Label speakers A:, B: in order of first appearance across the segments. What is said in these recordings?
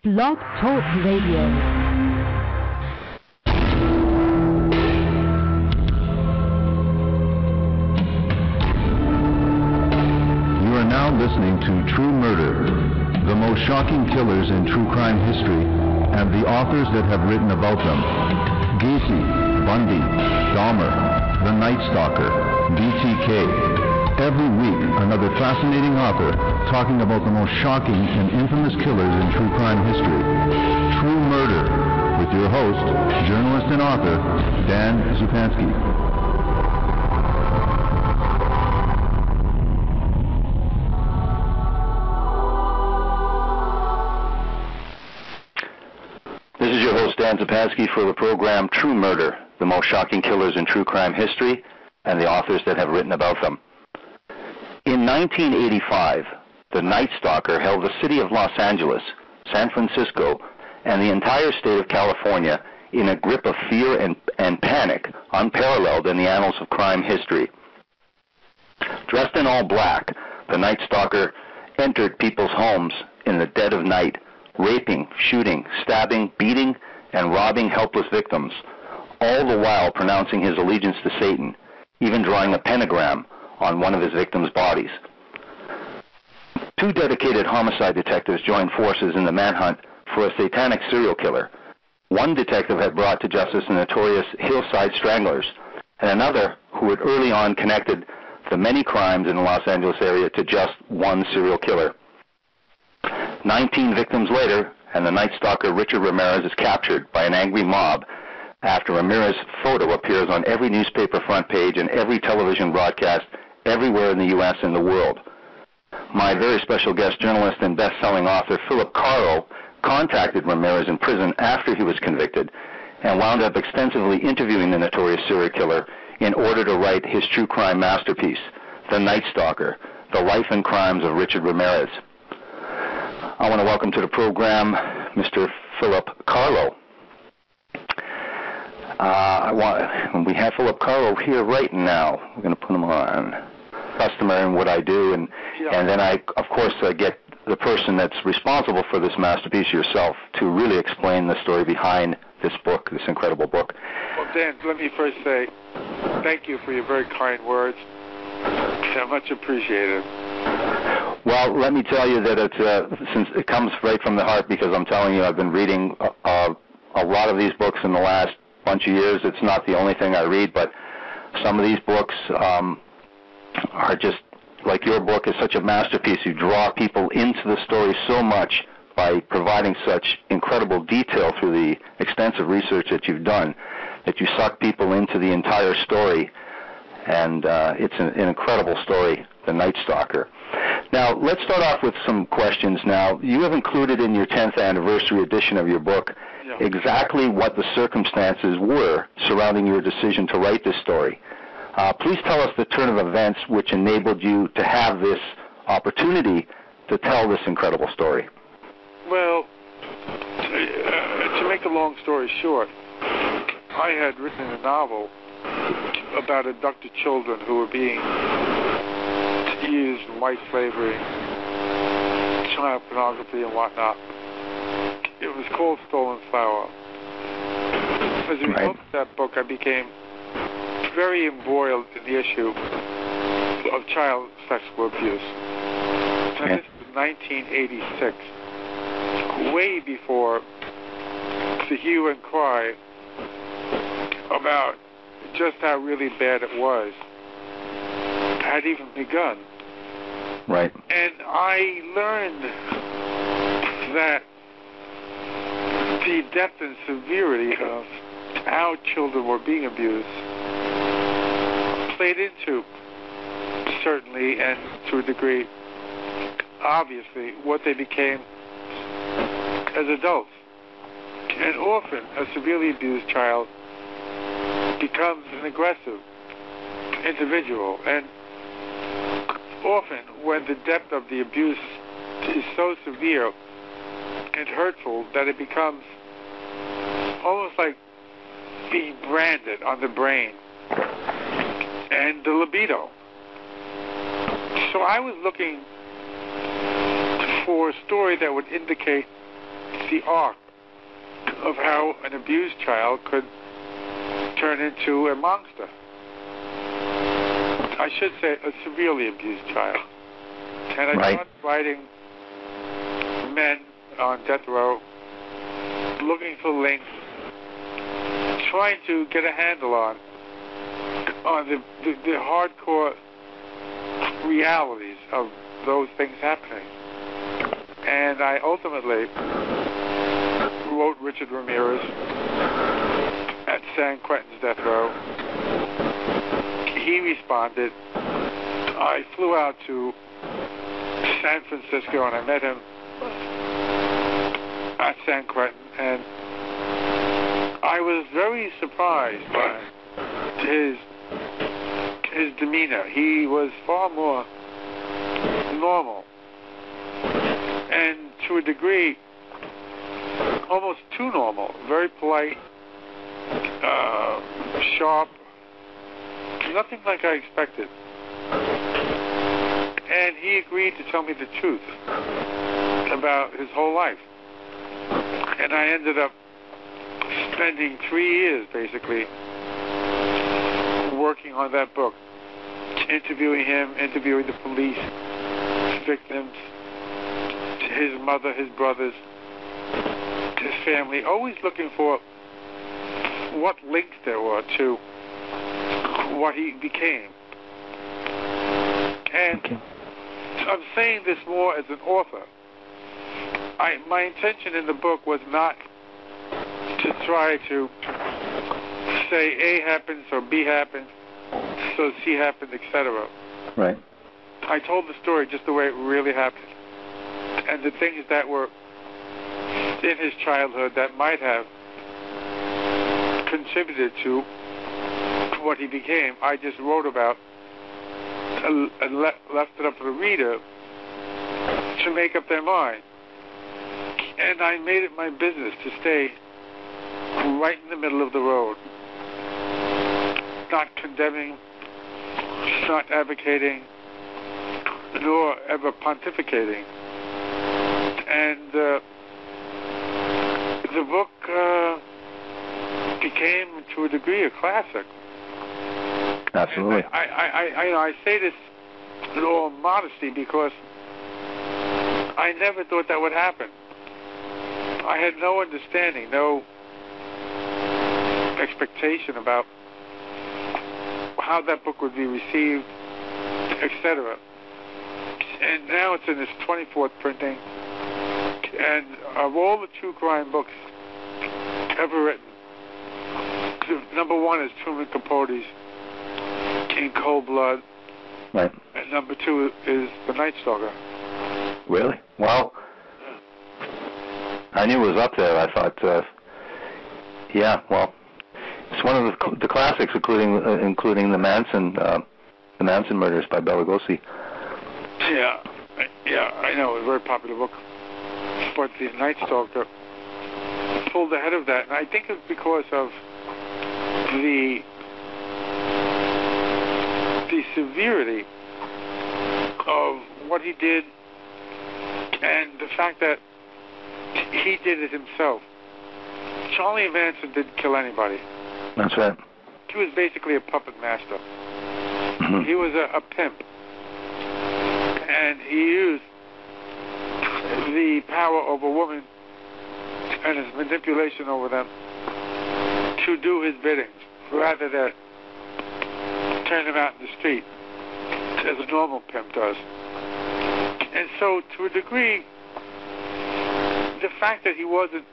A: Blog Talk Radio.
B: Listening to True Murder, the most shocking killers in true crime history, and the authors that have written about them. Gacy, Bundy, Dahmer, the Night Stalker, BTK. Every week, another fascinating author talking about the most shocking and infamous killers in true crime history. True Murder, with your host, journalist and author, Dan Zupansky. Dan Zupansky for the program True Murder, the most shocking killers in true crime history, and the authors that have written about them. In 1985, the Night Stalker held the city of Los Angeles, San Francisco, and the entire state of California in a grip of fear and panic unparalleled in the annals of crime history. Dressed in all black, the Night Stalker entered people's homes in the dead of night, raping, shooting, stabbing, beating, and robbing helpless victims, all the while pronouncing his allegiance to Satan, even drawing a pentagram on one of his victims' bodies. Two dedicated homicide detectives joined forces in the manhunt for a satanic serial killer. One detective had brought to justice the notorious Hillside Stranglers, and another who had early on connected the many crimes in the Los Angeles area to just one serial killer. 19 victims later, and the Night Stalker Richard Ramirez is captured by an angry mob after Ramirez's photo appears on every newspaper front page and every television broadcast everywhere in the U.S. and the world. My very special guest journalist and best-selling author Philip Carlo contacted Ramirez in prison after he was convicted and wound up extensively interviewing the notorious serial killer in order to write his true crime masterpiece, The Night Stalker, The Life and Crimes of Richard Ramirez. I want to welcome to the program Mr. Philip Carlo. We have Philip Carlo here right now. We're going to put him on. Customer in what I do, and then I, of course, get the person that's responsible for this masterpiece, yourself, to really explain the story behind this book, this incredible book.
C: Well, Dan, let me first say thank you for your very kind words. They're much appreciated.
B: Well, let me tell you that since it comes right from the heart, because I'm telling you, I've been reading a lot of these books in the last bunch of years. It's not the only thing I read, but some of these books are just, like your book is such a masterpiece. You draw people into the story so much by providing such incredible detail through the extensive research that you've done, that you suck people into the entire story. And it's an incredible story, The Night Stalker. Now, let's start off with some questions now. You have included in your 10th anniversary edition of your book exactly what the circumstances were surrounding your decision to write this story. Please tell us the turn of events which enabled you to have this opportunity to tell this incredible story.
C: Well, to make a long story short, I had written a novel about abducted children who were being used in white slavery, child pornography, and whatnot. It was called Stolen Flower. As a result of that book, I became very embroiled in the issue of child sexual abuse. And this was 1986, way before the hue and cry about just how really bad it was had even begun.
B: Right.
C: And I learned that the depth and severity of how children were being abused played into, certainly, and to a degree, obviously, what they became as adults. And often, a severely abused child becomes an aggressive individual, and often when the depth of the abuse is so severe and hurtful that it becomes almost like being branded on the brain and the libido. So I was looking for a story that would indicate the arc of how an abused child could turn into a monster. I should say a severely abused child. And I started writing men on death row, looking for links, trying to get a handle on the hardcore realities of those things happening. And I ultimately wrote Richard Ramirez at San Quentin's death row. He responded. I flew out to San Francisco and I met him at San Quentin, and I was very surprised by his demeanor. He was far more normal, and to a degree, almost too normal. Very polite, sharp, nothing like I expected. And he agreed to tell me the truth about his whole life. And I ended up spending 3 years, basically, working on that book, interviewing him, interviewing the police, victims, his mother, his brothers, his family, always looking for what links there were to what he became. And I'm saying this more as an author. My intention in the book was not to try to say A happens or B happens, so C happened, etc.
B: Right.
C: I told the story just the way it really happened. And the things that were in his childhood that might have contributed to what he became, I just wrote about and left it up to the reader to make up their mind. And I made it my business to stay right in the middle of the road, not condemning, not advocating, nor ever pontificating. And the book became, to a degree, a classic.
B: Absolutely.
C: I say this in all modesty because I never thought that would happen. I had no understanding, no expectation about how that book would be received, etc. And now it's in its 24th printing. And of all the true crime books ever written, number one is Truman Capote's In Cold Blood.
B: Right.
C: And number two is The Night Stalker.
B: Really? Wow. I knew it was up there. I thought, yeah, well, it's one of the classics, including the Manson murders by Bela Lugosi.
C: Yeah, I know, it was a very popular book. But the Night Stalker pulled ahead of that, and I think it's because of the severity of what he did, and the fact that he did it himself. Charlie Manson didn't kill anybody.
B: That's right.
C: He was basically a puppet master.
B: Mm-hmm.
C: He was a pimp. And he used the power over women and his manipulation over them to do his bidding, rather than turn them out in the street as a normal pimp does. And so, to a degree, the fact that he wasn't,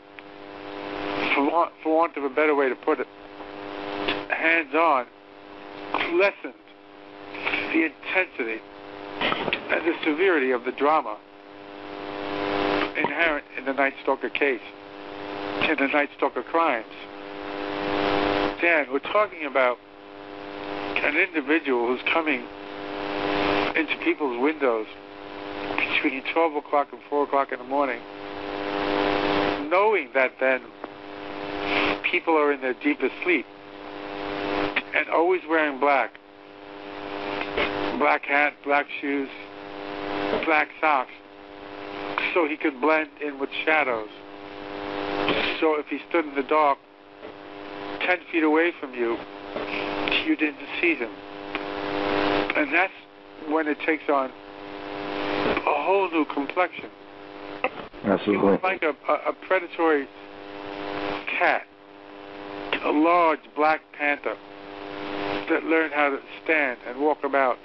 C: for want of a better way to put it, hands-on, lessened the intensity and the severity of the drama inherent in the Night Stalker case, in the Nightstalker Crimes. Dan, we're talking about an individual who's coming into people's windows between 12 o'clock and 4 o'clock in the morning, knowing that then people are in their deepest sleep, and always wearing black hat, black shoes, black socks, so he could blend in with shadows So if he stood in the dark 10 feet away from you, you didn't see him. And that's when it takes on a whole new complexion.
B: Absolutely.
C: He was like a predatory cat, a large black panther that learned how to stand and walk about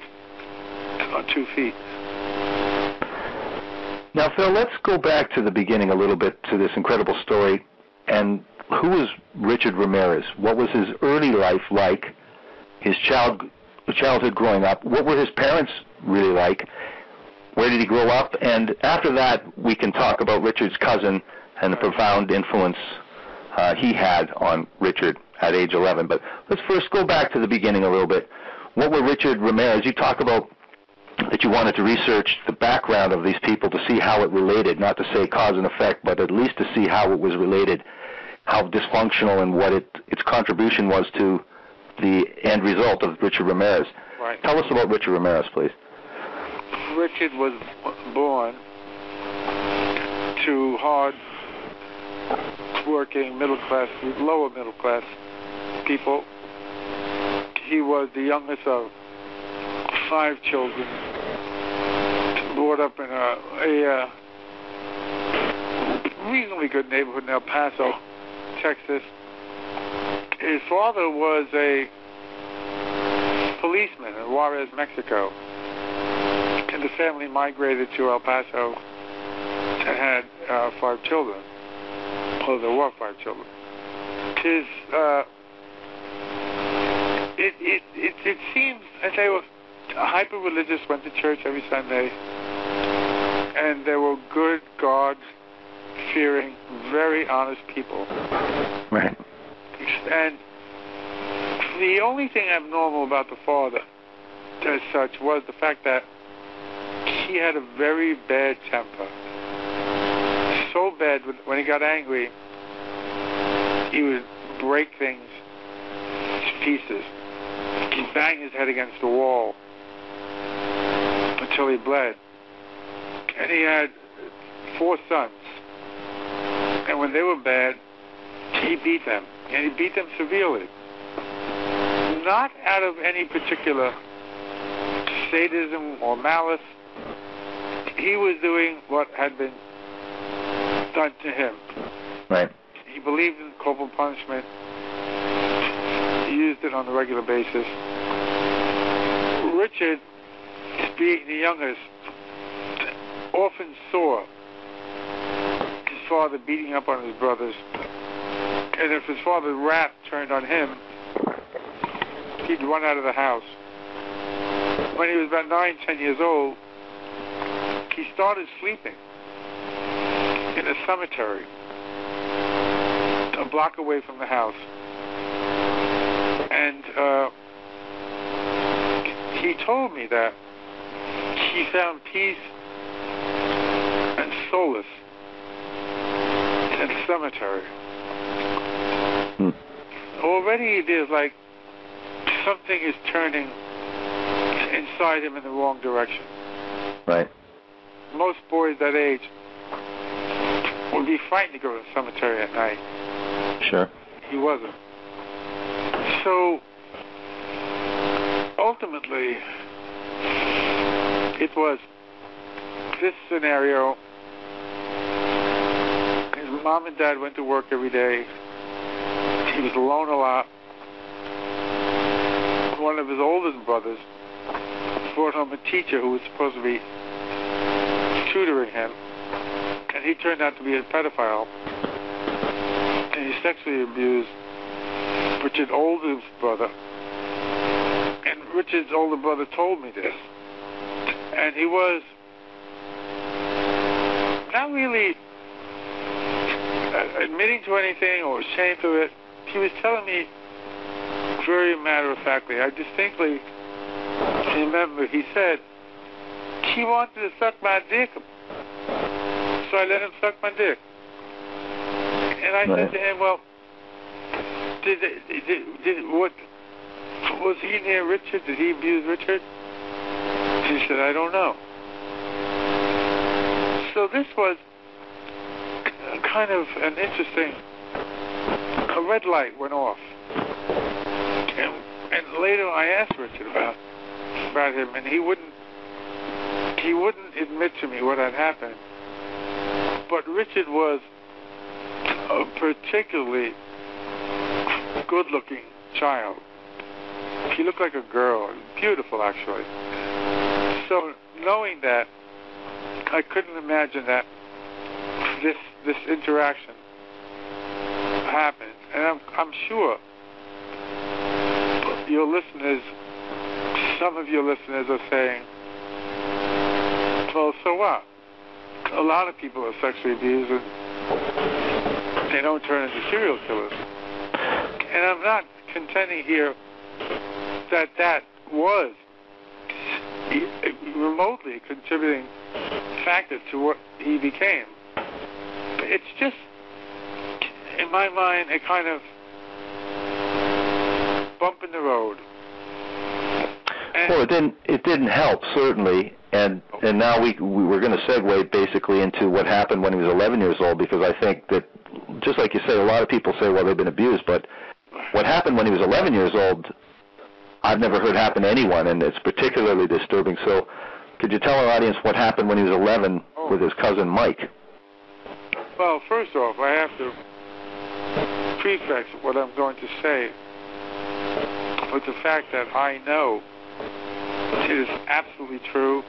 C: on 2 feet.
B: Now, Phil, let's go back to the beginning a little bit, to this incredible story. And who was Richard Ramirez? What was his early life like? His childhood growing up? What were his parents really like? Where did he grow up? And after that, we can talk about Richard's cousin and the profound influence he had on Richard at age 11. But let's first go back to the beginning a little bit. What were Richard Ramirez? You talk about that you wanted to research the background of these people to see how it related, not to say cause and effect, but at least to see how it was related, how dysfunctional and what its contribution was to the end result of Richard Ramirez.
C: Right.
B: Tell us about Richard Ramirez, please.
C: Richard was born to hard-working lower middle class people. He was the youngest of 5 children, brought up in a reasonably good neighborhood in El Paso, Texas. His father was a policeman in Juarez, Mexico. And the family migrated to El Paso and had 5 children. Well, there were 5 children. It seems that they were hyper-religious, went to church every Sunday, and they were good, God-fearing, very honest people.
B: Right.
C: And the only thing abnormal about the father, as such, was the fact that he had a very bad temper. So bad, when he got angry, he would break things to pieces. He'd bang his head against the wall until he bled. And he had 4 sons. And when they were bad, he beat them. And he beat them severely. Not out of any particular sadism or malice. He was doing what had been done to him. Right. He believed in corporal punishment. He used it on a regular basis. Richard, being the youngest, often saw his father beating up on his brothers. And if his father's wrath turned on him, he'd run out of the house. When he was about 9, 10 years old, he started sleeping in a cemetery a block away from the house. And he told me that he found peace and solace in the cemetery. Already there's like something is turning inside him in the wrong direction. Right. Most boys that age would be frightened to go to the cemetery at night. Sure. He wasn't. So ultimately, it was this scenario. His mom and dad went to work every day. He was alone a lot. One of his oldest brothers brought home a teacher who was supposed to be tutoring him, and he turned out to be a pedophile. And he sexually abused Richard's oldest brother. And Richard's older brother told me this. And he was not really admitting to anything or ashamed of it. He was telling me very matter-of-factly. I distinctly remember he said, he wanted to suck my dick, so I let him suck my dick. And I said to him, well, what was he near Richard? Did he abuse Richard? He said, I don't know. So this was kind of an interesting, a red light went off. And later I asked Richard about him, and he wouldn't admit to me what had happened. But Richard was a particularly good-looking child. He looked like a girl, beautiful actually. So knowing that, I couldn't imagine that this interaction happened. And I'm sure your listeners, some of your listeners are saying, well, so what? A lot of people are sexually abused and they don't turn into serial killers. And I'm not contending here that was remotely a contributing factor to what he became. It's just, in my mind, a kind of bump in the road. And
B: well, it didn't help, certainly, and now we're going to segue basically into what happened when he was 11 years old, because I think that, just like you say, a lot of people say, well, they've been abused, but what happened when he was 11 years old, I've never heard happen to anyone, and it's particularly disturbing. So could you tell our audience what happened when he was 11 with his cousin Mike?
C: Well, first off, I have to prefix what I'm going to say with the fact that I know it is absolutely true,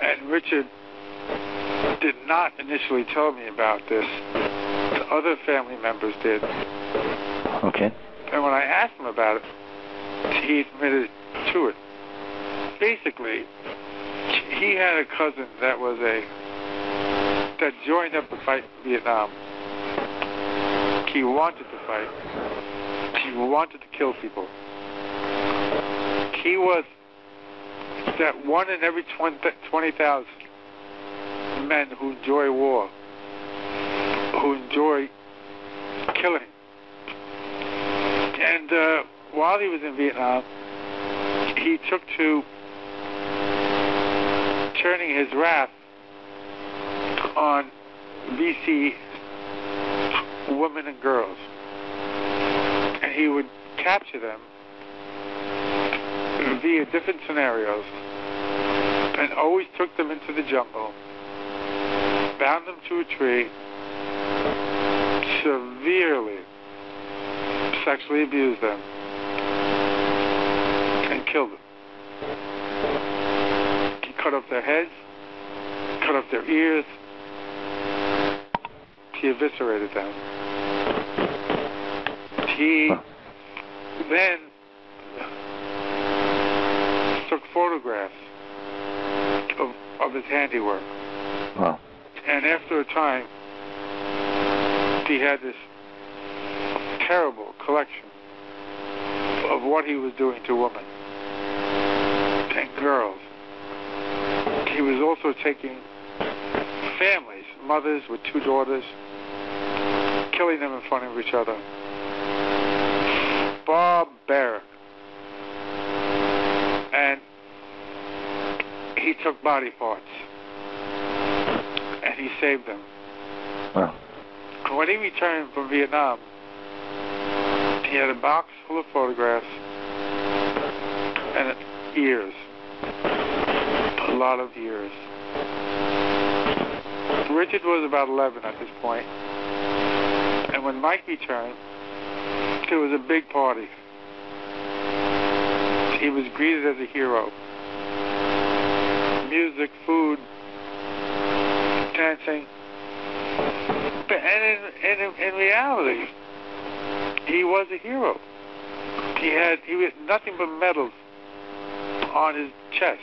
C: and Richard did not initially tell me about this. The other family members did.
B: Okay.
C: And when I asked him about it, he admitted to it. Basically, he had a cousin that joined up to fight in Vietnam. He wanted to fight. He wanted to kill people. He was that one in every 20,000 men who enjoy war, who enjoy killing. And while he was in Vietnam, he took to turning his wrath on VC women and girls. And he would capture them via different scenarios and always took them into the jungle, bound them to a tree, severely sexually abused them, and killed them. He cut off their heads, cut off their ears, he eviscerated them. He then took photographs of his handiwork.
B: Wow.
C: And after a time, he had this terrible collection of what he was doing to women and girls. He was also taking families, mothers with 2 daughters, killing them in front of each other. Barbaric. And he took body parts and he saved them.
B: Wow.
C: When he returned from Vietnam, he had a box full of photographs and years. A lot of years. Richard was about 11 at this point. And when Mike returned, there was a big party. He was greeted as a hero. Music, food, dancing. And in reality, he was a hero. He had nothing but medals on his chest.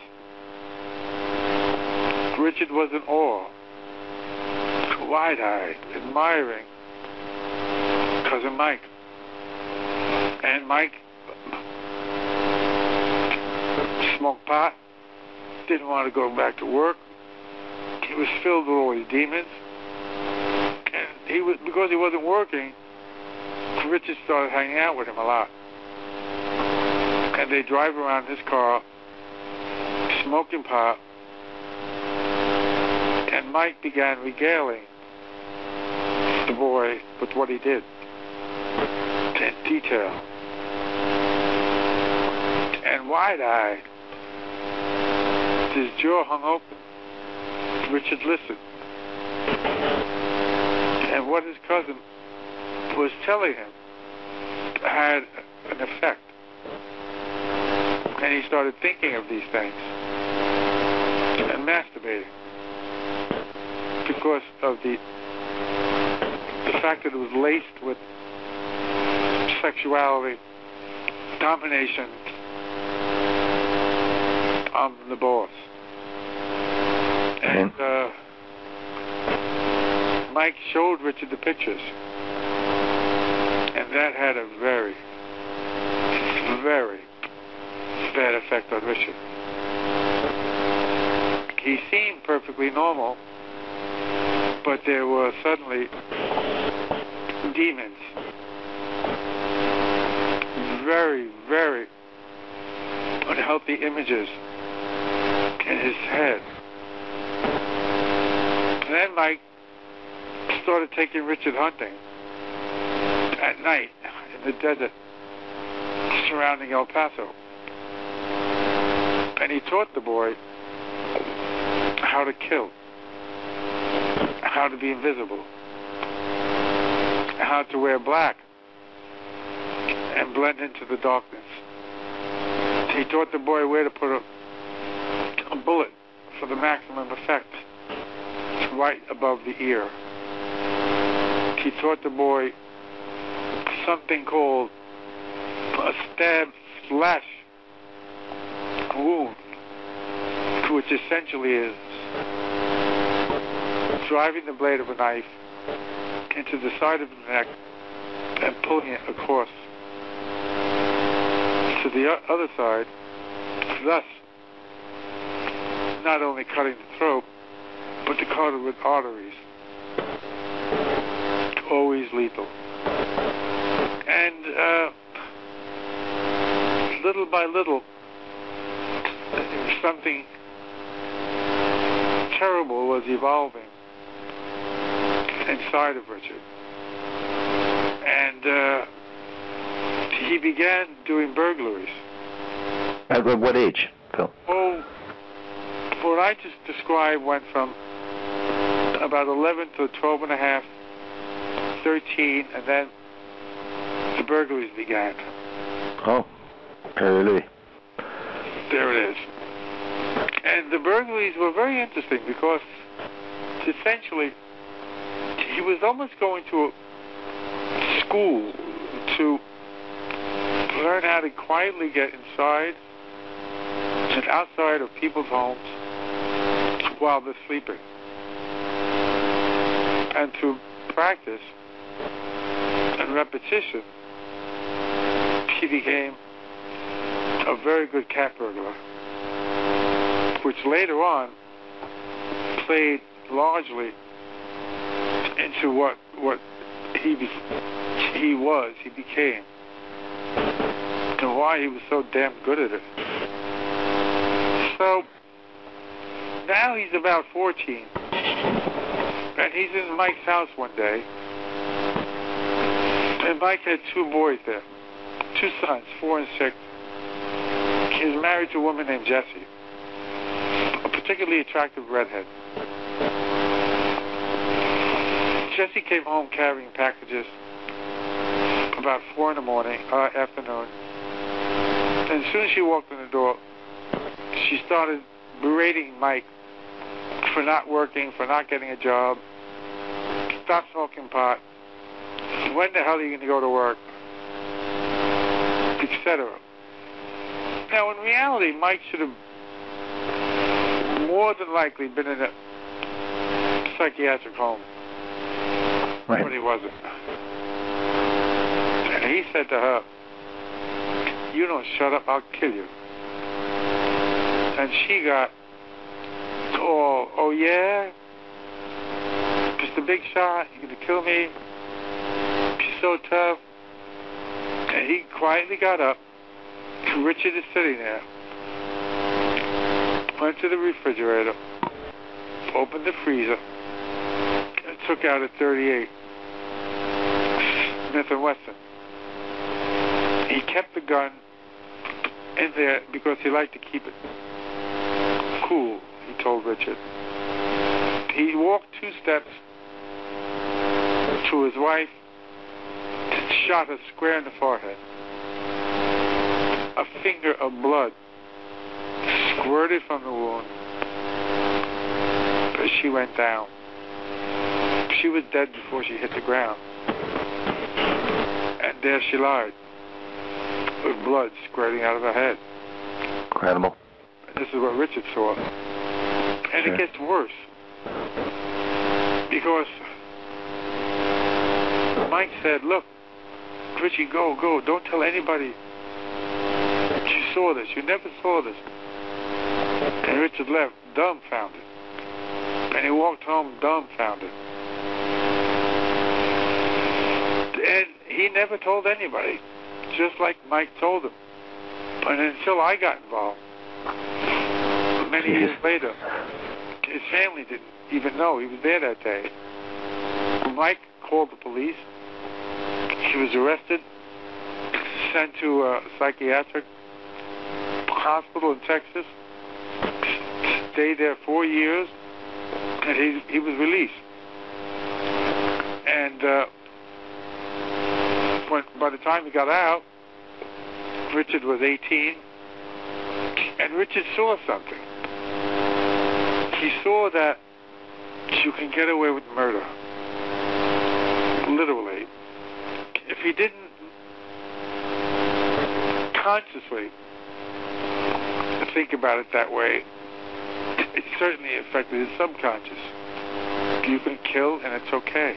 C: Richard was in awe, wide-eyed, admiring cousin Mike. And Mike smoked pot, didn't want to go back to work. He was filled with all these demons. And because he wasn't working, Richard started hanging out with him a lot. And they drive around his car, smoking pot, and Mike began regaling the boy with what he did in detail. And wide-eyed, his jaw hung open, Richard listened. And what his cousin was telling him had an effect. And he started thinking of these things and masturbating because of the fact that it was laced with sexuality, domination on the boss. And Mike showed Richard the pictures, and that had a very, very bad effect on Richard. He seemed perfectly normal, but there were suddenly demons, very, very unhealthy images in his head. And then Mike started taking Richard hunting at night in the desert surrounding El Paso. And he taught the boy how to kill, how to be invisible, how to wear black and blend into the darkness. He taught the boy where to put a bullet for the maximum effect right above the ear. He taught the boy something called a stab slash wound, which essentially is driving the blade of a knife into the side of the neck and pulling it across to the other side, thus not only cutting the throat, but to cut it with arteries. Always lethal. And little by little, something terrible was evolving inside of Richard. And he began doing burglaries.
B: At what age, Phil?
C: Oh, what I just described went from about 11 to 12 and a half, 13, and then the burglaries began.
B: Oh, early.
C: There it is. And the burglaries were very interesting because essentially he was almost going to a school to learn how to quietly get inside and outside of people's homes while they're sleeping, and through practice and repetition he became a very good cat burglar, which later on played largely into what he became, and why he was so damn good at it. So now he's about 14, and he's in Mike's house one day, and Mike had two boys there, two sons, 4 and 6. He was married to a woman named Jessie, a particularly attractive redhead. Jessie came home carrying packages about 4 in the afternoon. And as soon as she walked in the door, she started berating Mike for not working, for not getting a job, stop smoking pot, when the hell are you going to go to work, etc. Now, in reality, Mike should have more than likely been in a psychiatric home.
B: Right.
C: But he wasn't. And he said to her, "You don't shut up, I'll kill you." And she got, oh yeah? Mr. Big Shot, you're going to kill me? She's so tough. And he quietly got up. Richard is sitting there. Went to the refrigerator, opened the freezer, and took out a .38. Smith & Wesson. He kept the gun in there because he liked to keep it cool, he told Richard. He walked 2 steps to his wife and shot her square in the forehead. A finger of blood squirted from the wound, but she went down. She was dead before she hit the ground. And there she lied, with blood squirting out of her head.
B: Incredible.
C: And this is what Richard saw. And
B: Sure.
C: it gets worse. Because Mike said, look, Richie, go. Don't tell anybody that you saw this. You never saw this. And Richard left dumbfounded. And he walked home dumbfounded. And he never told anybody, just like Mike told him. And until I got involved, many years later, his family didn't even know he was there that day. Mike called the police. He was arrested, sent to a psychiatric hospital in Texas, stayed there 4 years, and he was released. And by the time he got out, Richard was 18, and Richard saw something. He saw that you can get away with murder, literally. If he didn't consciously think about it that way, it certainly affected his subconscious. You can kill, and it's okay.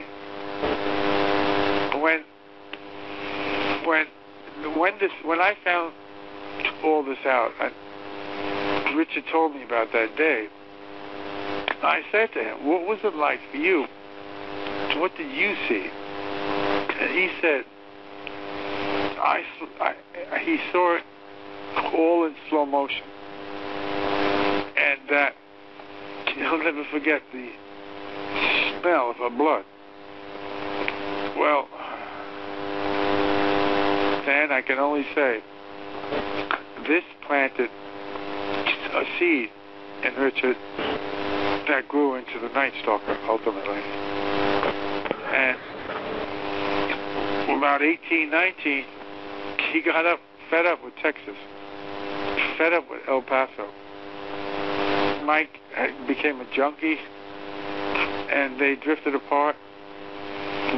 C: When I found all this out, Richard told me about that day. I said to him, "What was it like for you? What did you see?" And he said, he saw it all in slow motion, and that he'll never forget the smell of her blood. Well, Dan, I can only say this planted a seed in Richard that grew into the Night Stalker ultimately. And about 18, 19, he got fed up with Texas, fed up with El Paso. Mike became a junkie, and they drifted apart.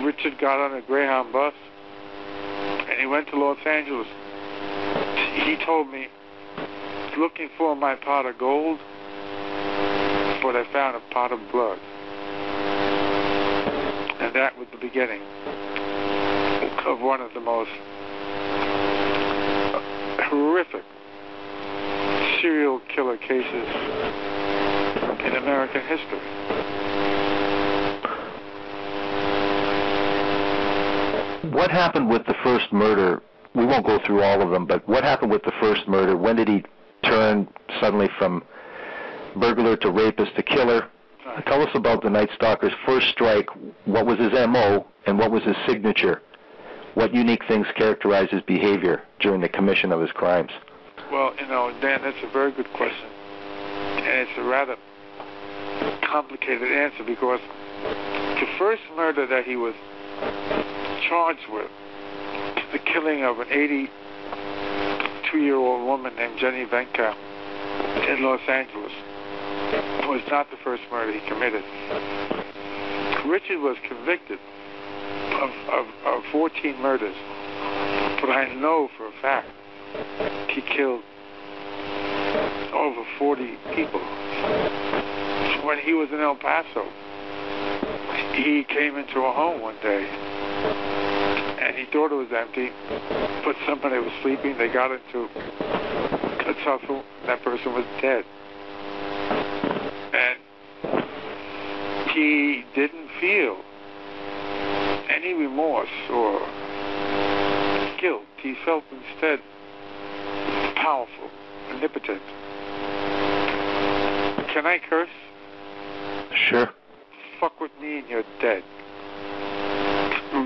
C: Richard got on a Greyhound bus, and he went to Los Angeles. He told me, looking for my pot of gold, but I found a pot of blood. And that was the beginning of one of the most horrific serial killer cases in American history.
B: What happened with the first murder? We won't go through all of them, but what happened with the first murder? When did he turn suddenly from burglar to rapist to killer? Tell us about the Night Stalker's first strike. What was his M.O. and what was his signature? What unique things characterized his behavior during the commission of his crimes?
C: Well, Dan, that's a very good question. And it's a rather complicated answer because the first murder that he was charged with, the killing of an 82-year-old woman named Jenny Venka in Los Angeles, was not the first murder he committed. Richard was convicted of 14 murders, but I know for a fact he killed over 40 people. When he was in El Paso, he came into a home one day, and he thought it was empty, but somebody was sleeping. They got into a tussle. That person was dead. And he didn't feel any remorse or guilt. He felt instead powerful, omnipotent. Can I curse?
B: Sure.
C: Fuck with me and you're dead.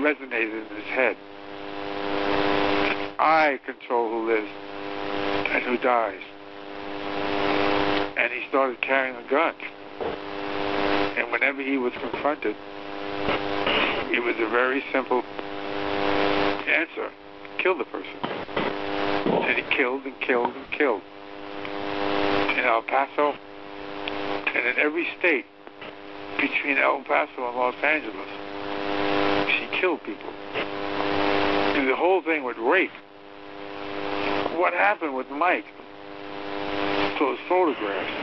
C: resonated in his head. I control who lives and who dies. And he started carrying a gun. And whenever he was confronted, it was a very simple answer: kill the person. And he killed and killed and killed. In El Paso and in every state between El Paso and Los Angeles, she killed people. And the whole thing with rape. What happened with Mike? Those photographs.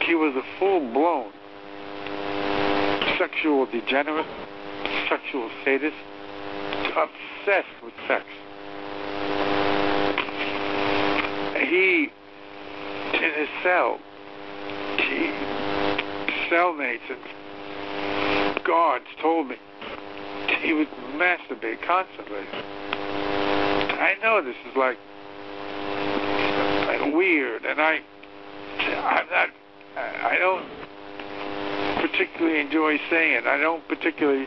C: He was a full-blown sexual degenerate, sexual sadist, obsessed with sex. He, in his cell, cellmates and guards told me he would masturbate constantly. I know this is like weird, and I don't particularly enjoy saying it. I don't particularly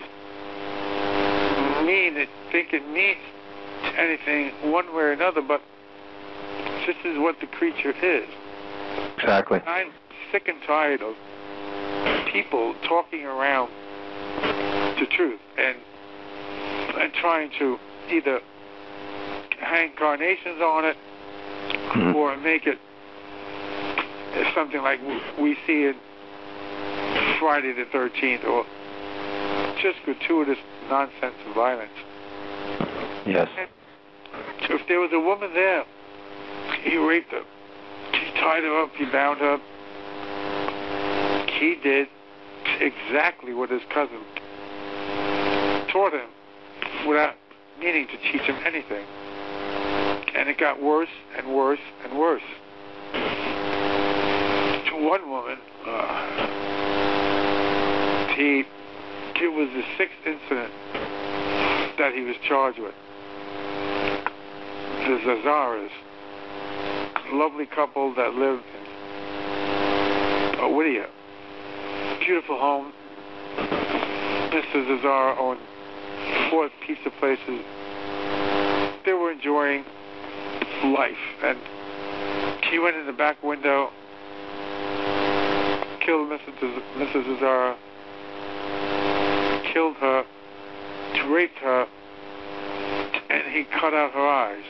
C: think it means anything one way or another, but this is what the creature is.
B: Exactly.
C: I'm sick and tired of people talking around the truth and trying to either hang carnations on it or make it something like we see in Friday the 13th, or just gratuitous nonsense and violence.
B: Yes.
C: And if there was a woman there, he raped her. He tied her up, he bound her. He did exactly what his cousin taught him without needing to teach him anything. And it got worse and worse and worse. To one woman, it was the 6th incident that he was charged with. The Zazaras, lovely couple that lived in Whittier. Beautiful home. Mr. Zazara owned 4 pizza places. They were enjoying life, and he went in the back window, killed Mrs. Zazara, killed her, raped her, and he cut out her eyes.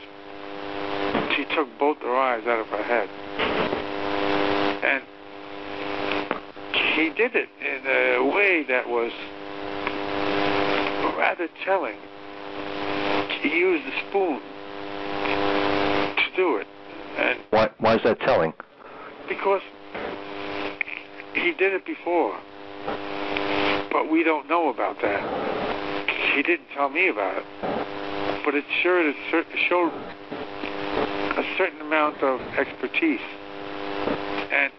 C: He took both her eyes out of her head. And he did it in a way that was rather telling. He used a spoon to do it. And
B: why is that telling?
C: Because he did it before. But we don't know about that. He didn't tell me about it. But it showed a certain amount of expertise. And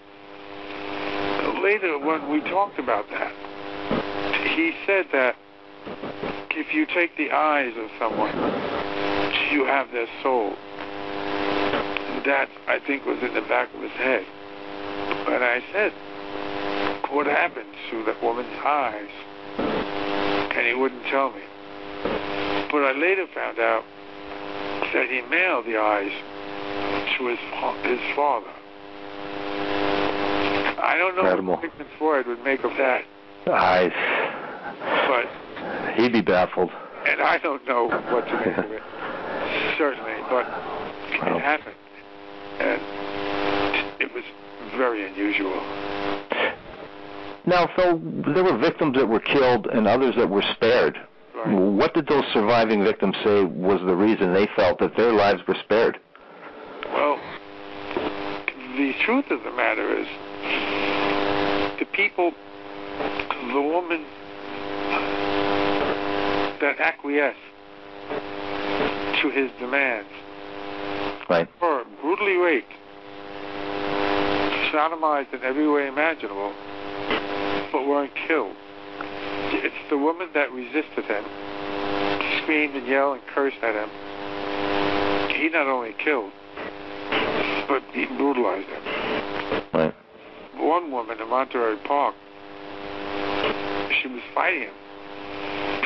C: later, when we talked about that, he said that if you take the eyes of someone, you have their soul. That, I think, was in the back of his head. But I said, what happened to that woman's eyes? And he wouldn't tell me. But I later found out that he mailed the eyes to his father. I don't know what Sigmund Freud would make of that. But
B: he'd be baffled.
C: And I don't know what to make of it. Certainly, but it happened. And it was very unusual.
B: Now, Phil, there were victims that were killed and others that were spared.
C: Right.
B: What did those surviving victims say was the reason they felt that their lives were spared?
C: Well, the truth of the matter is, the people, the woman that acquiesced to his demands,
B: right,
C: were brutally raped, sodomized in every way imaginable, but weren't killed. It's the woman that resisted him, screamed and yelled and cursed at him. He not only killed, but he brutalized him.
B: Right.
C: One woman in Monterey Park, she was fighting him.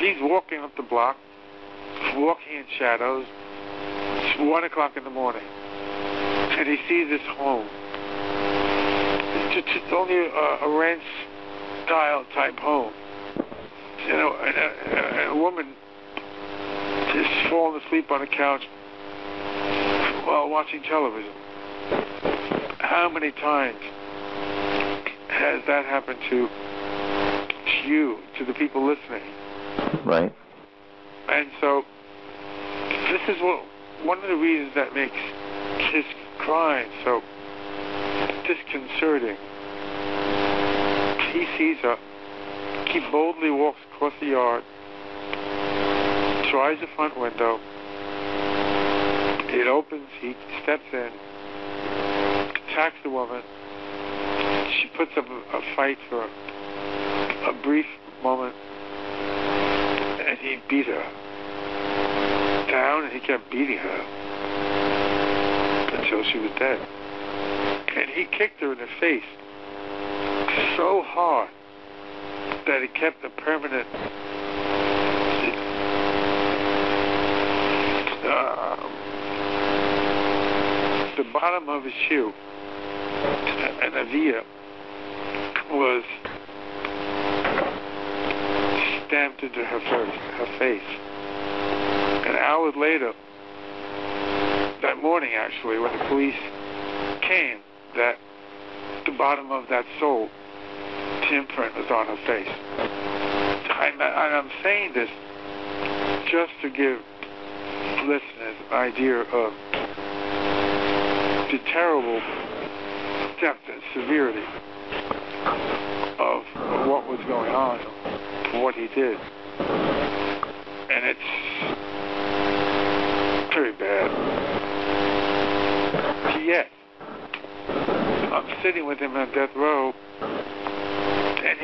C: He's walking up the block, walking in shadows. It's 1 o'clock in the morning, and he sees this home. It's only a ranch-style type home. You know, and a woman is falling asleep on a couch while watching television. How many times has that happened to you, to the people listening?
B: Right.
C: And so, this is one of the reasons that makes his crime so disconcerting. He sees her. He boldly walks across the yard, tries the front window. It opens. He steps in, attacks the woman. She puts up a fight for a brief moment, and he beat her down, and he kept beating her until she was dead. And he kicked her in the face so hard that it kept a permanent the bottom of his shoe, an avia, was stamped into her face. And hours later, that morning actually, when the police came, that the bottom of that sole imprint was on her face. I'm saying this just to give listeners an idea of the terrible depth and severity of what was going on, what he did. And it's very bad. Yet, I'm sitting with him on death row, and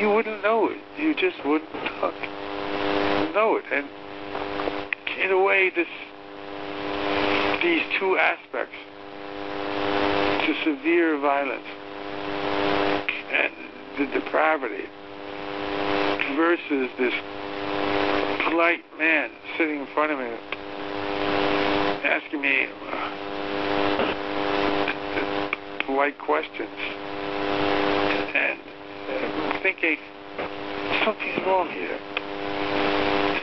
C: you wouldn't know it. You just wouldn't know it. And in a way, these two aspects, the severe violence and the depravity, versus this polite man sitting in front of me, asking me polite questions, and thinking something's wrong here.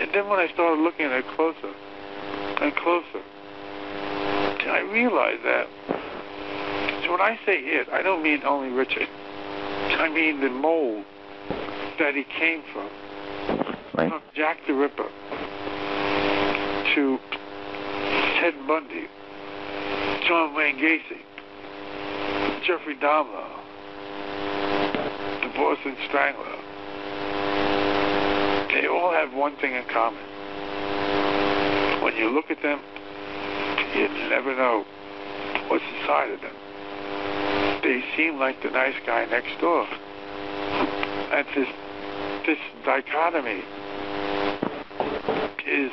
C: And then when I started looking at it closer and closer, I realized that when I say it, I don't mean only Richard. I mean the mold that he came from.
B: Right.
C: From Jack the Ripper to Ted Bundy, John Wayne Gacy, Jeffrey Dahmer, the Boston Strangler. They all have one thing in common. When you look at them, you never know what's inside of them. They seem like the nice guy next door. And this dichotomy is,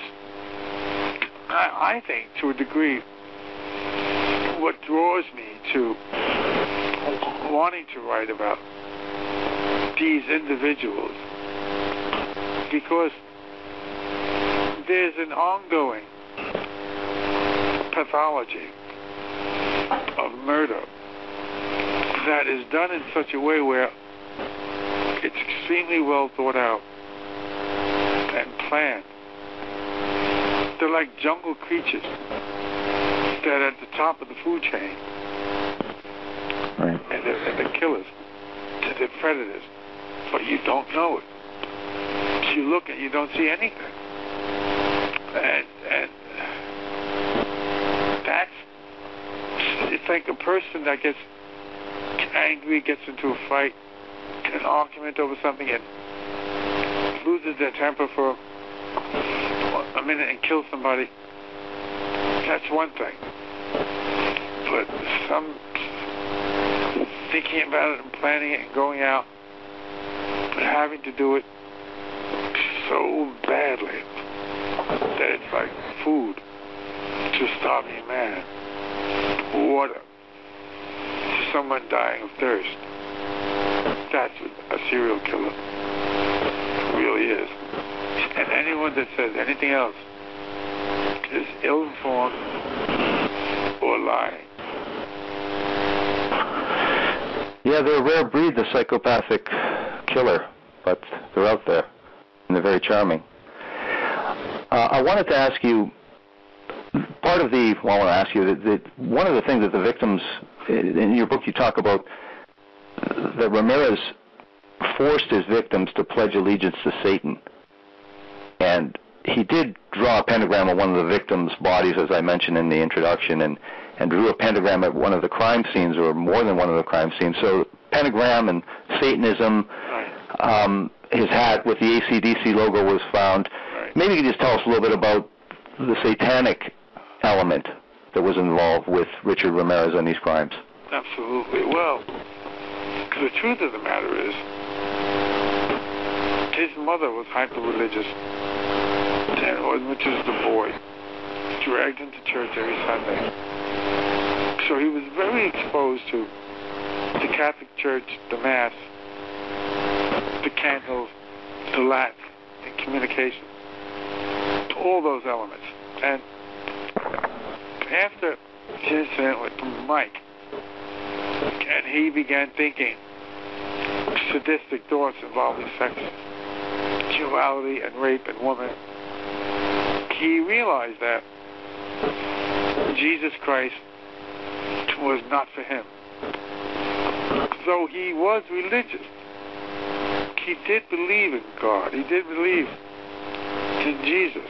C: I think, to a degree, what draws me to wanting to write about these individuals, because there's an ongoing pathology of murder that is done in such a way where it's extremely well thought out and planned. They're like jungle creatures that are at the top of the food chain.
B: Right.
C: And they're killers. They're predators. But you don't know it. You look and you don't see anything. And that's, it's like a person that gets angry, gets into a fight, an argument over something, and loses their temper for a minute and kills somebody. That's one thing. But some thinking about it and planning it and going out, but having to do it so badly that it's like food to a starving man, water to someone dying of thirst. That's what a serial killer really he is. And anyone that says anything else is ill-informed or lying.
B: Yeah, they're a rare breed, the psychopathic killer, but they're out there, and they're very charming. I wanted to ask you, one of the things that the victims, in your book you talk about, that Ramirez forced his victims to pledge allegiance to Satan. And he did draw a pentagram on one of the victims' bodies, as I mentioned in the introduction, and drew a pentagram at one of the crime scenes, or more than one of the crime scenes. So pentagram and Satanism, his hat with the AC/DC logo was found. Right. Maybe you could just tell us a little bit about the Satanic Element that was involved with Richard Ramirez on these crimes.
C: Absolutely. Well, the truth of the matter is, his mother was hyper-religious, and which is the boy, dragged into church every Sunday. So he was very exposed to the Catholic Church, the Mass, the candles, the Latin, the communication, all those elements. And after the incident with Mike, and he began thinking sadistic thoughts involving sex, sexuality, and rape and woman, he realized that Jesus Christ was not for him. Though he was religious, he did believe in God. He did believe in Jesus.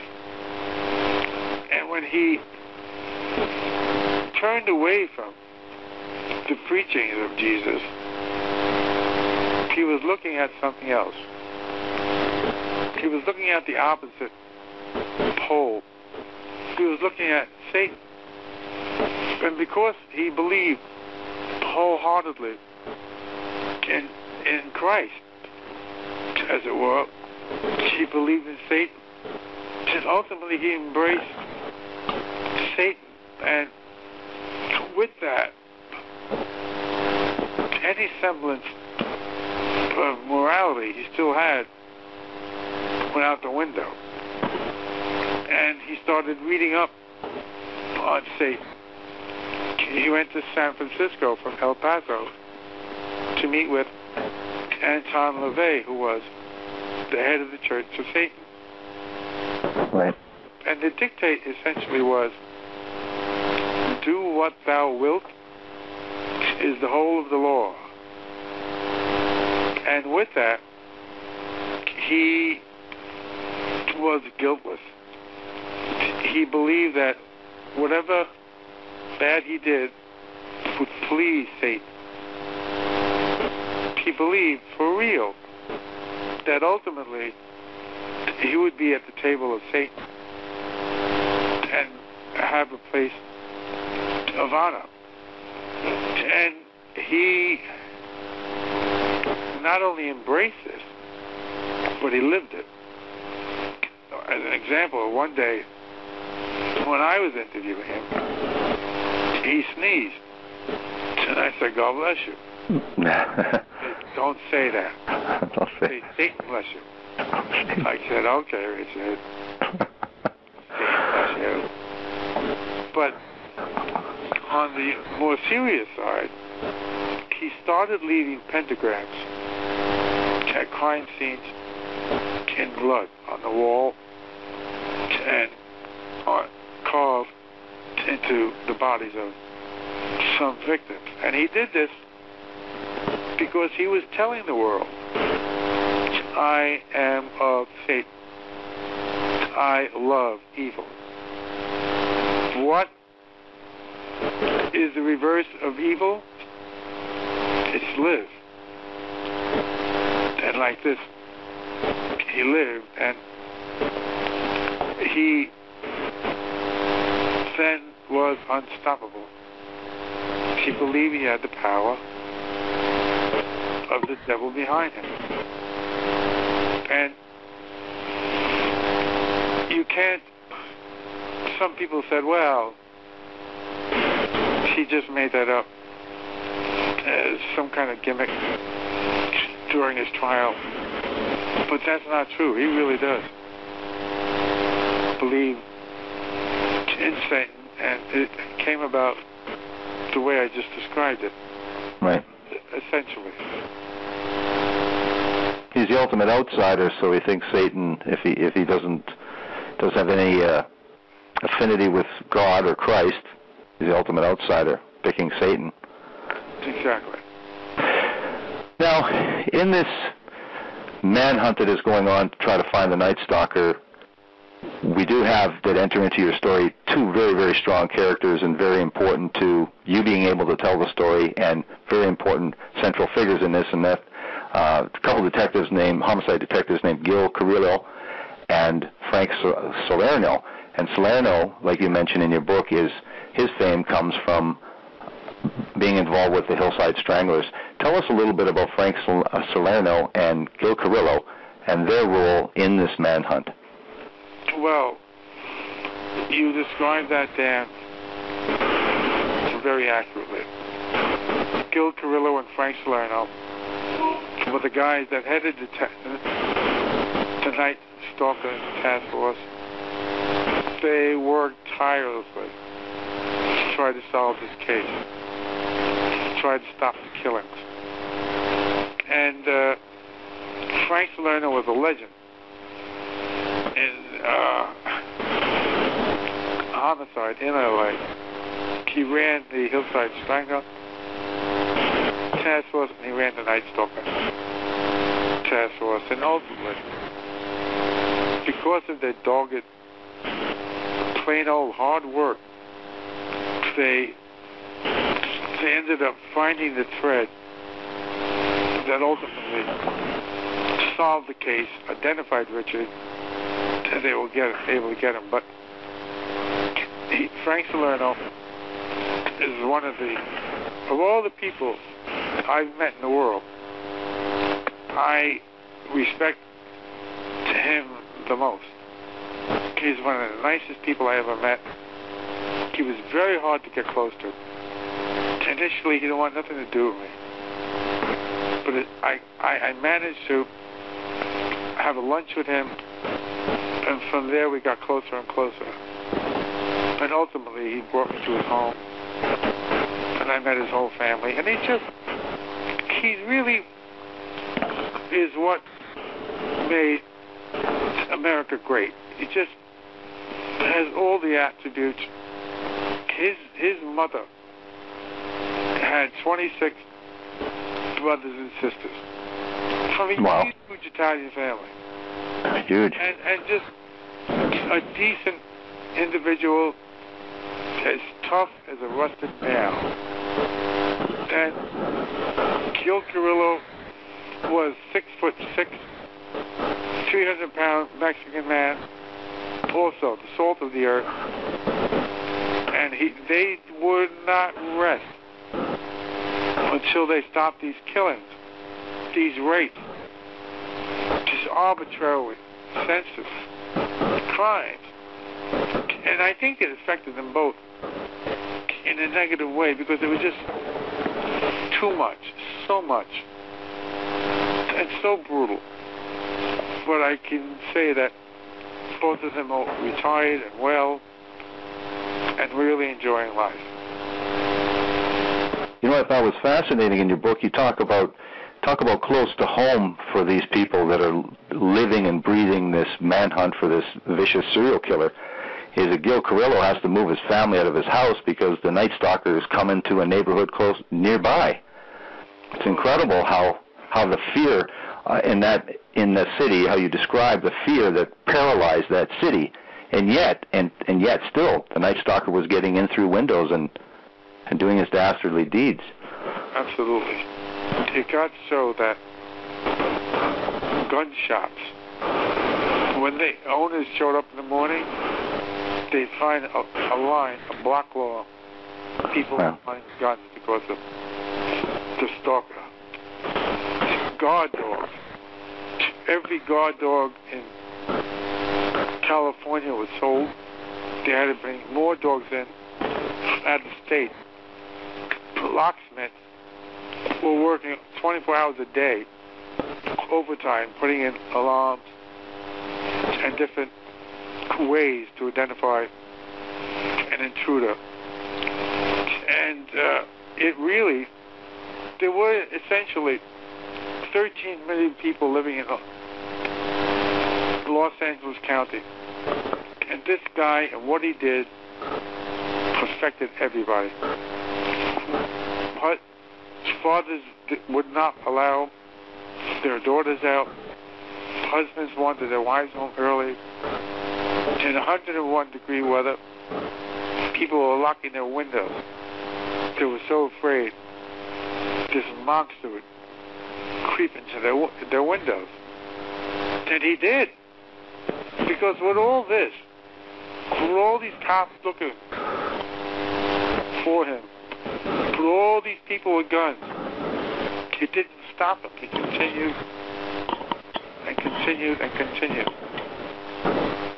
C: And when he turned away from the preaching of Jesus, he was looking at something else. He was looking at the opposite pole. He was looking at Satan. And because he believed wholeheartedly in Christ, as it were, he believed in Satan. And ultimately he embraced Satan. And with that, any semblance of morality he still had went out the window. And he started reading up on Satan. He went to San Francisco from El Paso to meet with Anton LaVey, who was the head of the Church of Satan.
B: Right.
C: And the dictate essentially was, do what thou wilt is the whole of the law. And with that, he was guiltless. He believed that whatever bad he did would please Satan. He believed for real that ultimately he would be at the table of Satan and have a place of honor. And he not only embraced this, but he lived it. As an example, one day when I was interviewing him, he sneezed. And I said, God bless you. Don't say that.
B: Don't say.
C: Satan bless you. I said, okay, Richard. Satan bless you. But on the more serious side, he started leaving pentagrams at crime scenes in blood on the wall and carved into the bodies of some victims. And he did this because he was telling the world, I am of Satan. I love evil. What is the reverse of evil? It's live. And like this, he lived, and he then was unstoppable. He believed he had the power of the devil behind him. And you can't, some people said, well, he just made that up as some kind of gimmick during his trial. But that's not true. He really does believe in Satan, and it came about the way I just described it.
B: Right.
C: Essentially.
B: He's the ultimate outsider, so he thinks Satan, if he doesn't have any affinity with God or Christ, he's the ultimate outsider, picking Satan.
C: Exactly.
B: Now, in this manhunt that is going on to try to find the Night Stalker, we do have, that enter into your story, two very, very strong characters and very important to you being able to tell the story, and very important central figures in this, and that a couple of homicide detectives named Gil Carrillo and Frank Salerno. And Salerno, like you mentioned in your book, his fame comes from being involved with the Hillside Stranglers. Tell us a little bit about Frank Salerno and Gil Carrillo and their role in this manhunt.
C: Well, you described that, Dan, very accurately. Gil Carrillo and Frank Salerno were the guys that headed the Night Stalker task force. They worked tirelessly to try to solve this case, to try to stop the killings. And Frank Salerno was a legend in homicide in LA. He ran the Hillside Strangler task force, and he ran the Night Stalker task force. And ultimately, because of their dogged, plain old hard work, they ended up finding the thread that ultimately solved the case, identified Richard, and they were able to get him. But Frank Salerno is one of all the people I've met in the world, I respect him the most. He's one of the nicest people I ever met. He was very hard to get close to. Initially, he didn't want nothing to do with me. But I managed to have a lunch with him, and from there we got closer and closer. And ultimately, he brought me to his home, and I met his whole family. And he really is what made America great. He just has all the attributes. His mother had 26 brothers and sisters from a huge Italian family.
B: Huge.
C: And just a decent individual, as tough as a rusted nail. And Gil Carrillo was 6'6", 300-pound Mexican man, also the salt of the earth. And they would not rest until they stopped these killings, these rapes, just arbitrarily, senseless crimes. And I think it affected them both in a negative way, because it was just too much, so much, and so brutal. But I can say that both of them are retired and well, and really enjoying life.
B: You know what I thought was fascinating in your book? You talk about close to home for these people that are living and breathing this manhunt for this vicious serial killer. Is that Gil Carrillo has to move his family out of his house because the Night Stalker is coming to a neighborhood close nearby. It's incredible how the fear in the city, how you describe the fear that paralyzed that city, and yet still the Night Stalker was getting in through windows and doing his dastardly deeds.
C: Absolutely. It got so that gunshots, when the owners showed up in the morning, they'd find a line, a block long, people finding guns because of the stalker. Guard dogs. Every guard dog in California was sold. They had to bring more dogs in out of the state. Locksmiths were working 24 hours a day, overtime, putting in alarms and different ways to identify an intruder. And there were essentially 13 million people living in Los Angeles County. And this guy and what he did affected everybody. But fathers would not allow their daughters out. Husbands wanted their wives home early. In 101-degree weather, people were locking their windows. They were so afraid this monster would creep into their windows. And he did. Because with all this, with all these cops looking for him, with all these people with guns, it didn't stop him. He continued and continued and continued.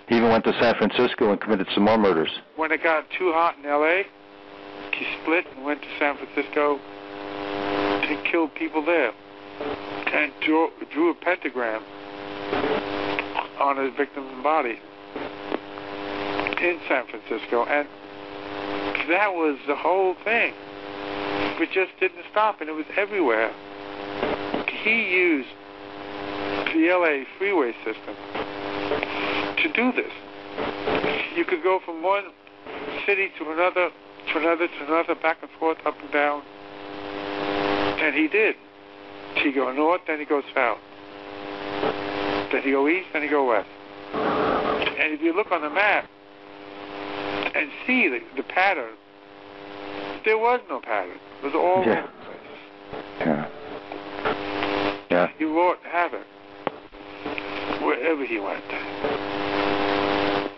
B: He even went to San Francisco and committed some more murders. When
C: it got too hot in L.A., he split and went to San Francisco and killed people there. And drew a pentagram on his victim's body in San Francisco. And that was the whole thing. It just didn't stop, and it was everywhere. He used the LA freeway system to do this. You could go from one city to another, back and forth, up and down. And he did. He'd go north, then he'd go south. Then he'd go east, then he'd go west. And if you look on the map and see the pattern, there was no pattern. It was all over the place.
B: Yeah.
C: He wrought havoc wherever he went.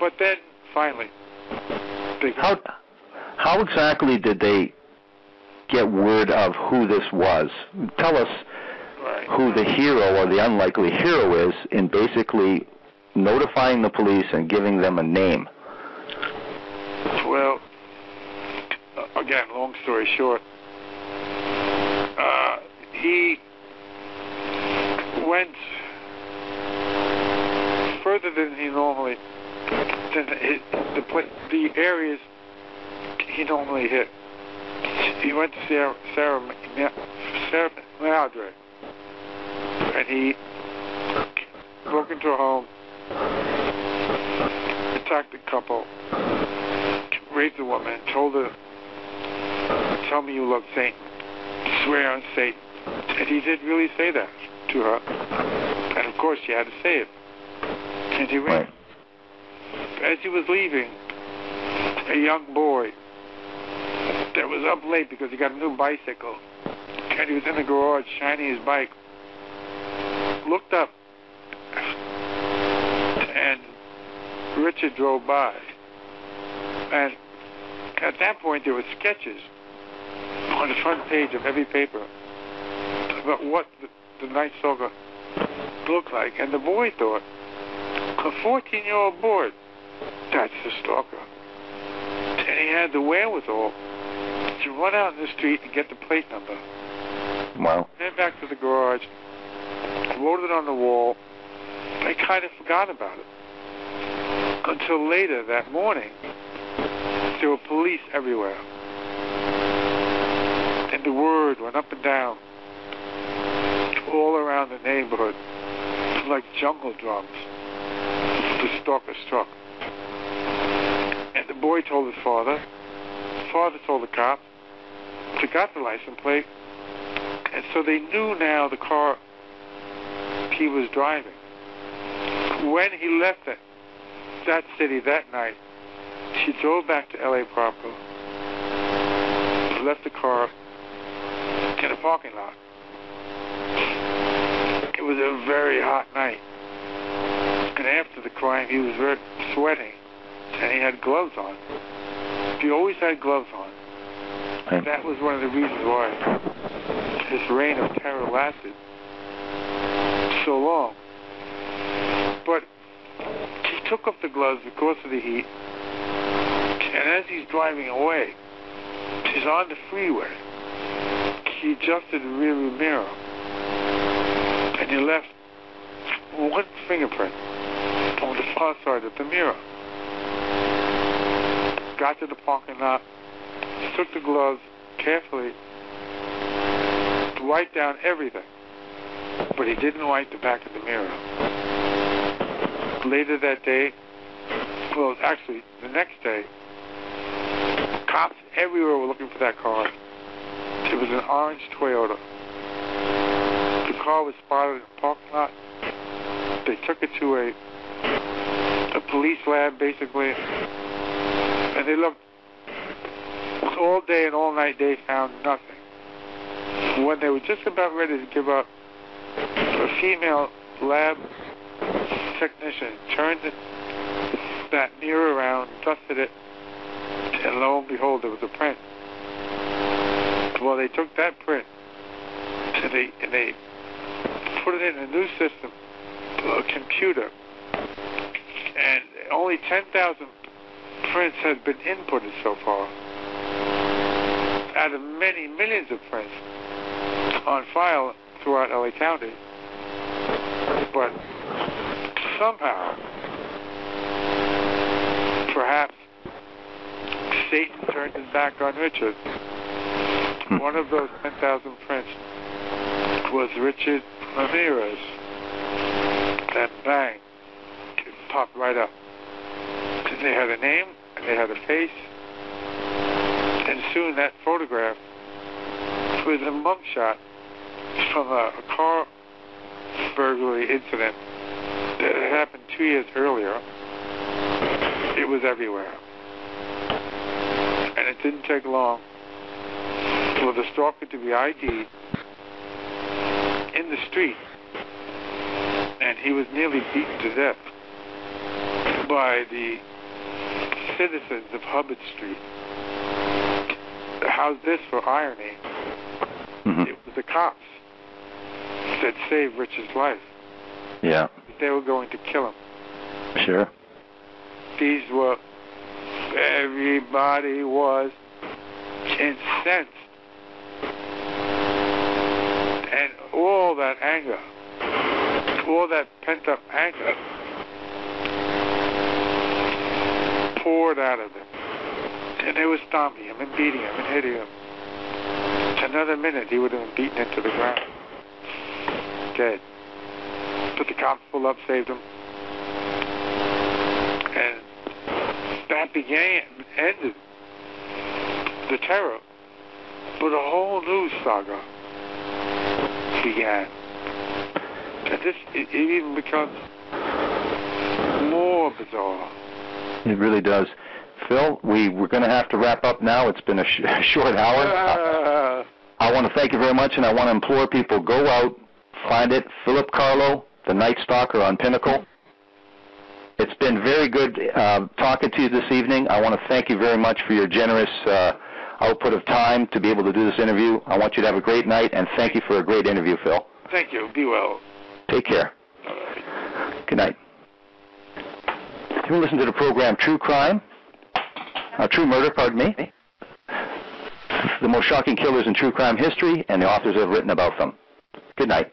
C: But then, finally,
B: how exactly did they get word of who this was? Tell us who the hero or the unlikely hero is in basically notifying the police and giving them a name.
C: Well, again, long story short, he went further than he normally, the areas he normally hit. He went to Sierra Madre, and he broke into a home, attacked a couple, raped a woman, told her, "Tell me you love Satan, swear on Satan." And he did really say that to her, and of course she had to say it. And he raped. As he was leaving, a young boy that was up late because he got a new bicycle, and he was in the garage shining his bike, looked up, and Richard drove by. And at that point, there were sketches on the front page of every paper about what the Night Stalker looked like. And the boy thought, a 14-year-old boy, that's the stalker. And he had the wherewithal to run out in the street and get the plate number.
B: Wow.
C: Went back to the garage, wrote it on the wall. I kind of forgot about it. Until later that morning, there were police everywhere. And the word went up and down all around the neighborhood like jungle drums. The stalker struck. And the boy told his father. His father told the cop. They got the license plate. And so they knew now the car he was driving. When he left that city that night, she drove back to L.A. proper, left the car in a parking lot. It was a very hot night. And after the crime, he was very sweating, and he had gloves on. He always had gloves on. And that was one of the reasons why his reign of terror lasted so long. But he took off the gloves because of the heat, and as he's driving away, he's on the freeway. He adjusted the rearview mirror, and he left one fingerprint on the far side of the mirror. Got to the parking lot, took the gloves carefully, wiped down everything, but he didn't wipe the back of the mirror. Later that day, well, actually, the next day, cops everywhere were looking for that car. It was an orange Toyota. The car was spotted in the parking lot. They took it to a police lab, basically, and they looked all day and all night. They found nothing. When they were just about ready to give up, a female lab technician turned that mirror around, dusted it, and lo and behold, there was a print. Well, they took that print and they put it in a new system, a computer, and only 10,000 prints had been inputted so far out of many millions of prints on file throughout LA County. But somehow, perhaps Satan turned his back on Richard. One of those 10,000 prints was Richard Ramirez. Then bang, it popped right up. They had a name, and they had a face, and soon that photograph was a mugshot from a car burglary incident that had happened 2 years earlier. It was everywhere. And it didn't take long for the stalker to be ID'd in the street, and he was nearly beaten to death by the citizens of Hubbard Street. How's this for irony? It was the cops that saved Richard's life.
B: Yeah.
C: They were going to kill him.
B: Sure.
C: Everybody was incensed. And all that anger, all that pent-up anger poured out of them. And they were stomping him and beating him and hitting him. Another minute, he would have been beaten into the ground. Dead. But the cops pulled up, saved him. And that ended the terror. But a whole new saga began. And it even becomes more bizarre.
B: It really does. Phil, we're going to have to wrap up now. It's been a short hour. I want to thank you very much, and I want to implore people, go out, find it, Philip Carlo, the Night Stalker on Pinnacle. It's been very good talking to you this evening. I want to thank you very much for your generous output of time to be able to do this interview. I want you to have a great night, and thank you for a great interview, Phil.
C: Thank you. Be well.
B: Take care. Good night. You listen to the program True Murder, pardon me. The most shocking killers in true crime history, and the authors have written about them. Good night.